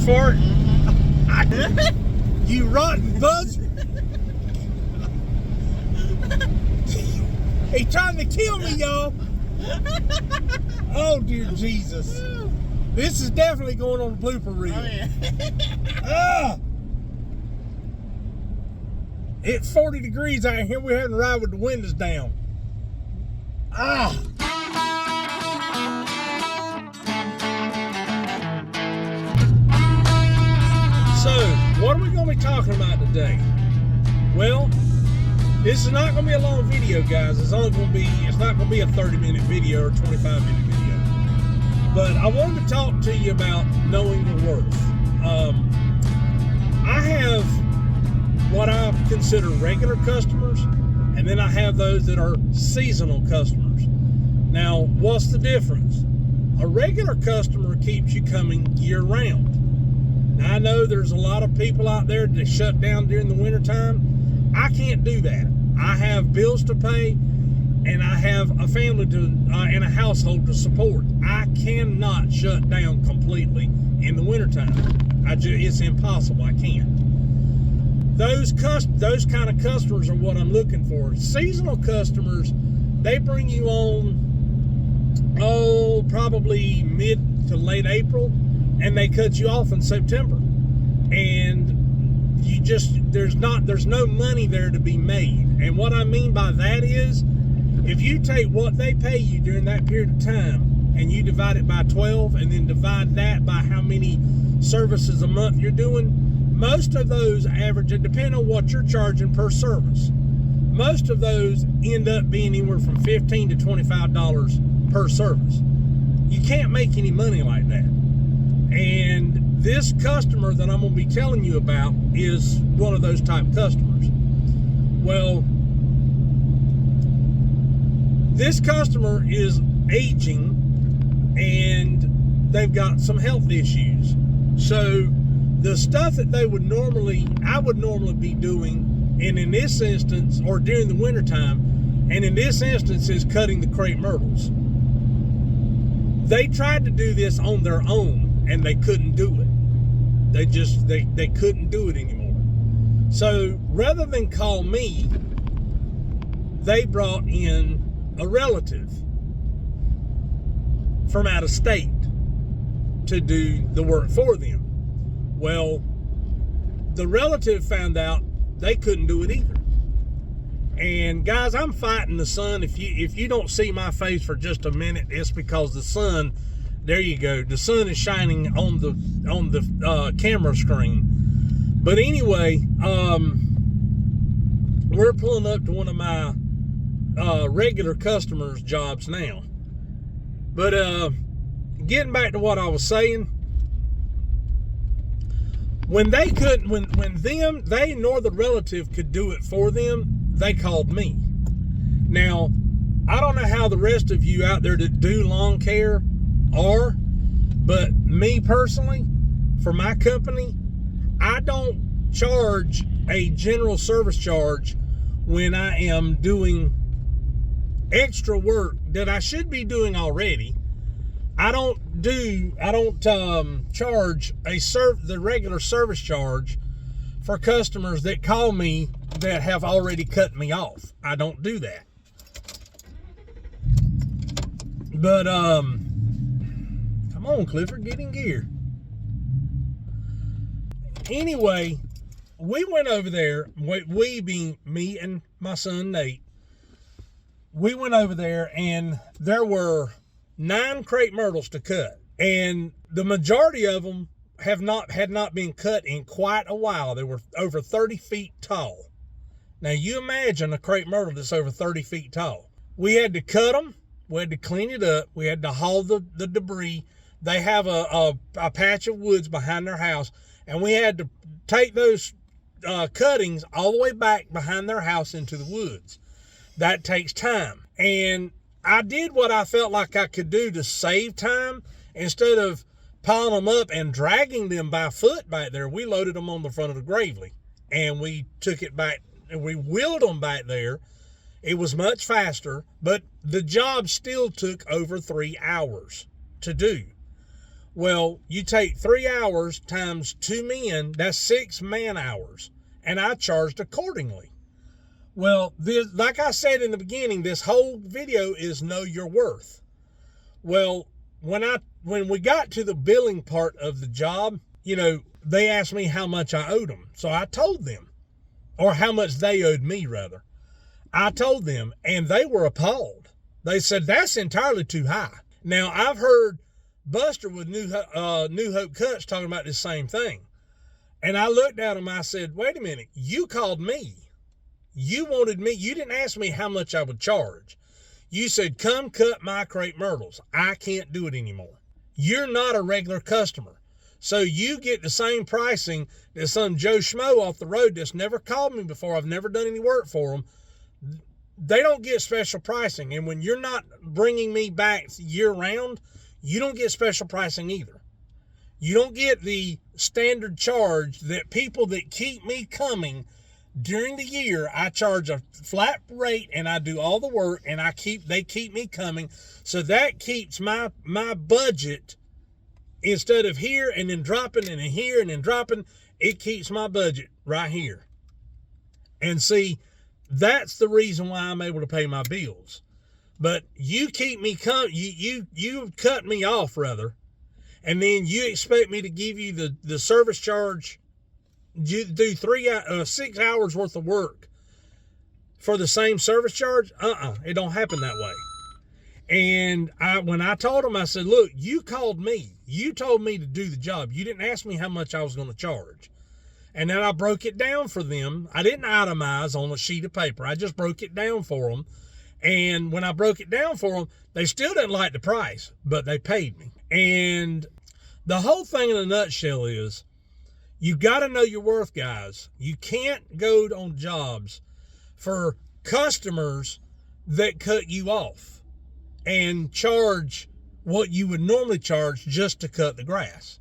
fart? You rotten buzz. He's trying to kill me, y'all. Oh, dear Jesus. This is definitely going on the blooper reel. Oh, yeah. It's 40 degrees out here. We're having to ride with the windows down. So, what are we going to be talking about today? Well, this is not going to be a long video, guys. It's not going to be a 30-minute video or 25-minute video. But I wanted to talk to you about knowing your worth. I have what I consider regular customers, and then I have those that are seasonal customers. Now, what's the difference? A regular customer keeps you coming year-round. Now, I know there's a lot of people out there that shut down during the wintertime. I can't do that. I have bills to pay, and I have a family and a household to support. I cannot shut down completely in the wintertime. It's impossible. I can't. Those kind of customers are what I'm looking for. Seasonal customers, they bring you on, probably mid to late April, and they cut you off in September. And there's no money there to be made. And what I mean by that is, if you take what they pay you during that period of time and you divide it by 12 and then divide that by how many services a month you're doing, most of those average, it depends on what you're charging per service. Most of those end up being anywhere from $15 to $25 per service. You can't make any money like that. And this customer that I'm going to be telling you about is one of those type customers. Well, this customer is aging and they've got some health issues. So the stuff that I would normally be doing, and in this instance, or during the wintertime, and in this instance is cutting the crepe myrtles. They tried to do this on their own and they couldn't do it. They couldn't do it anymore. So rather than call me, they brought in a relative from out of state to do the work for them. Well, the relative found out they couldn't do it either. And guys, I'm fighting the sun. If you don't see my face for just a minute, it's because the sun, there you go, the sun is shining on the camera screen. But anyway, we're pulling up to one of my regular customers' jobs now. But getting back to what I was saying, when they nor the relative could do it for them, they called me. Now, I don't know how the rest of you out there that do lawn care are, but me personally, for my company, I don't charge a general service charge when I am doing extra work that I should be doing already. I don't charge the regular service charge for customers that call me that have already cut me off. I don't do that. But come on, Clifford, get in gear. Anyway, we went over there, we being me and my son Nate. We went over there and there were 9 crepe myrtles to cut, and the majority of them had not been cut in quite a while. They were over 30 feet tall. Now you imagine a crepe myrtle that's over 30 feet tall. We had to cut them, we had to clean it up, we had to haul the debris. They have a patch of woods behind their house, and we had to take those cuttings all the way back behind their house into the woods. That takes time. And I did what I felt like I could do to save time. Instead of piling them up and dragging them by foot back there, we loaded them on the front of the gravely, and we took it back and we wheeled them back there. It was much faster, but the job still took over 3 hours to do. Well, you take 3 hours times 2 men, that's 6 man hours. And I charged accordingly. Well, like I said in the beginning, this whole video is know your worth. Well, when we got to the billing part of the job, they asked me how much I owed them. So I told them, or how much they owed me, rather. I told them, and they were appalled. They said, that's entirely too high. Now, I've heard Buster with New Hope Cuts talking about this same thing. And I looked at him, I said, wait a minute, you called me. You wanted me, you didn't ask me how much I would charge. You said, come cut my crepe myrtles. I can't do it anymore. You're not a regular customer. So you get the same pricing that some Joe Schmo off the road that's never called me before. I've never done any work for them. They don't get special pricing. And when you're not bringing me back year round, you don't get special pricing either. You don't get the standard charge that people that keep me coming during the year. I charge a flat rate and I do all the work, and they keep me coming. So that keeps my budget, instead of here and then dropping and then here and then dropping, it keeps my budget right here. And see, that's the reason why I'm able to pay my bills. But you keep me you cut me off, rather, and then you expect me to give you the service charge. You do 6 hours worth of work for the same service charge? It don't happen that way. And when I told him, I said, look, you called me. You told me to do the job. You didn't ask me how much I was going to charge. And then I broke it down for them. I didn't itemize on a sheet of paper. I just broke it down for them. And when I broke it down for them, they still didn't like the price, but they paid me. And the whole thing in a nutshell is, you got to know your worth, guys. You can't go on jobs for customers that cut you off and charge what you would normally charge just to cut the grass.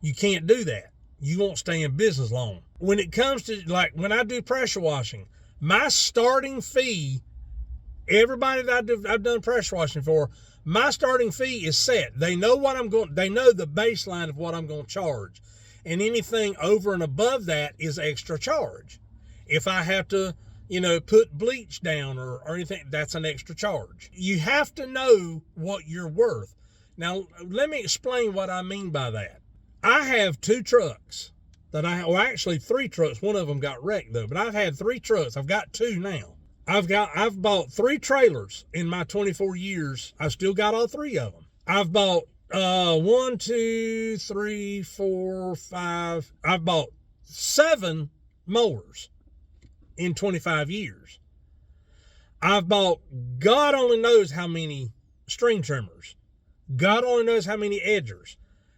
You can't do that. You won't stay in business long. When it comes to, like, when I do pressure washing, my starting fee, everybody that I've done pressure washing for, my starting fee is set. They know they know the baseline of what I'm going to charge. And anything over and above that is extra charge. If I have to, put bleach down or anything, that's an extra charge. You have to know what you're worth. Now, let me explain what I mean by that. I have 2 trucks actually 3 trucks. One of them got wrecked though, but I've had 3 trucks. I've got 2 now. I've bought 3 trailers in my 24 years. I've still got all 3 of them. I've bought 1, 2, 3, 4, 5. I've bought 7 mowers in 25 years. I've bought, God only knows how many string trimmers. God only knows how many edgers.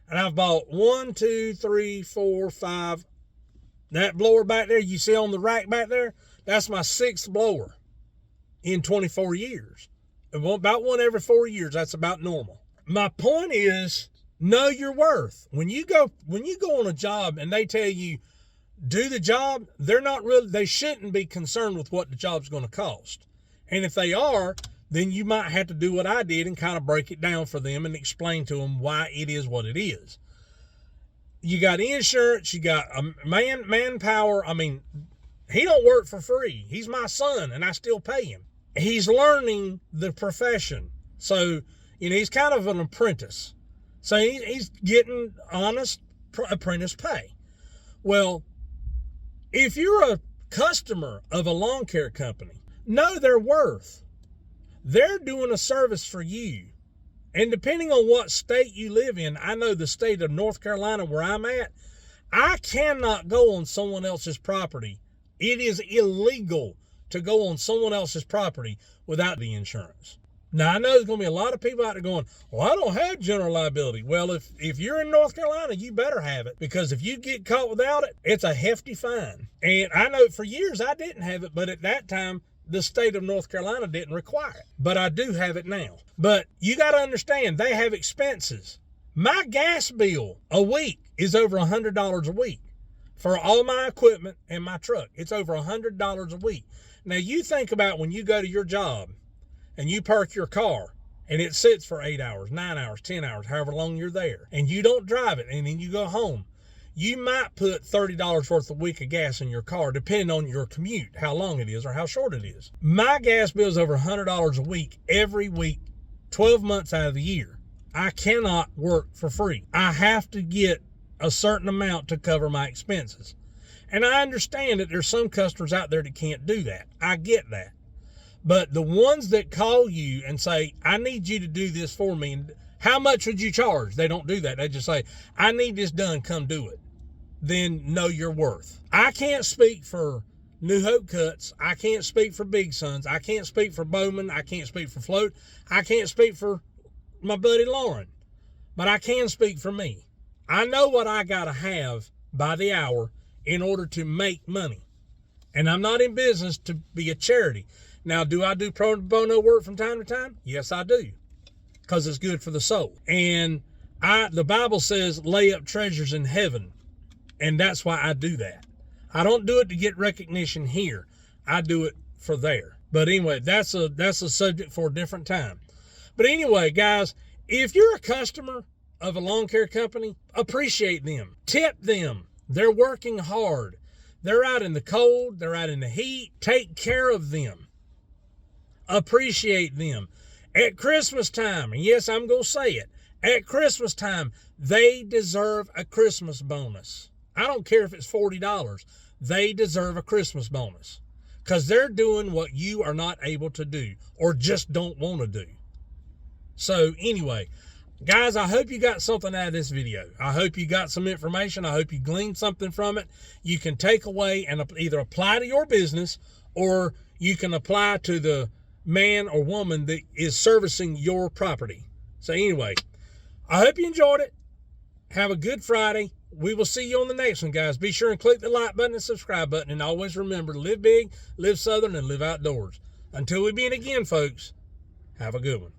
And I've bought 1, 2, 3, 4, 5. That blower back there you see on the rack back there, that's my 6th blower in 24 years. About one every 4 years. That's about normal. My point is, know your worth. When you go on a job and they tell you do the job, they shouldn't be concerned with what the job's going to cost. And if they are, then you might have to do what I did and kind of break it down for them and explain to them why it is what it is. You got insurance, you got manpower. I mean, he don't work for free. He's my son and I still pay him. He's learning the profession. So, he's kind of an apprentice. So he's getting honest apprentice pay. Well, if you're a customer of a lawn care company, know their worth. They're doing a service for you. And depending on what state you live in, I know the state of North Carolina where I'm at, I cannot go on someone else's property. It is illegal to go on someone else's property without the insurance. Now, I know there's going to be a lot of people out there going, well, I don't have general liability. Well, if you're in North Carolina, you better have it, because if you get caught without it, it's a hefty fine. And I know for years I didn't have it, but at that time, the state of North Carolina didn't require it. But I do have it now. But you got to understand, they have expenses. My gas bill a week is over $100 a week for all my equipment and my truck. It's over $100 a week. Now, you think about when you go to your job and you park your car and it sits for 8 hours, 9 hours, 10 hours, however long you're there, and you don't drive it, and then you go home, you might put $30 worth a week of gas in your car, depending on your commute, how long it is or how short it is. My gas bill is over $100 a week every week, 12 months out of the year. I cannot work for free. I have to get a certain amount to cover my expenses. And I understand that there's some customers out there that can't do that. I get that. But the ones that call you and say, I need you to do this for me, and how much would you charge? They don't do that. They just say, I need this done, come do it. Then know your worth. I can't speak for New Hope Cuts. I can't speak for Big Sons. I can't speak for Bowman. I can't speak for Float. I can't speak for my buddy Lauren. But I can speak for me. I know what I got to have by the hour in order to make money. And I'm not in business to be a charity. Now, do I do pro bono work from time to time? Yes, I do. Because it's good for the soul. And the Bible says, lay up treasures in heaven. And that's why I do that. I don't do it to get recognition here. I do it for there. But anyway, that's a subject for a different time. But anyway, guys, if you're a customer of a lawn care company, appreciate them. Tip them. They're working hard. They're out in the cold. They're out in the heat. Take care of them. Appreciate them. At Christmas time, and yes, I'm going to say it, at Christmas time, they deserve a Christmas bonus. I don't care if it's $40. They deserve a Christmas bonus because they're doing what you are not able to do or just don't want to do. So anyway, guys, I hope you got something out of this video. I hope you got some information. I hope you gleaned something from it. You can take away and either apply to your business, or you can apply to the man or woman that is servicing your property. So anyway, I hope you enjoyed it. Have a good Friday. We will see you on the next one, guys. Be sure and click the like button and subscribe button. And always remember, live big, live Southern, and live outdoors. Until we meet again, folks, have a good one.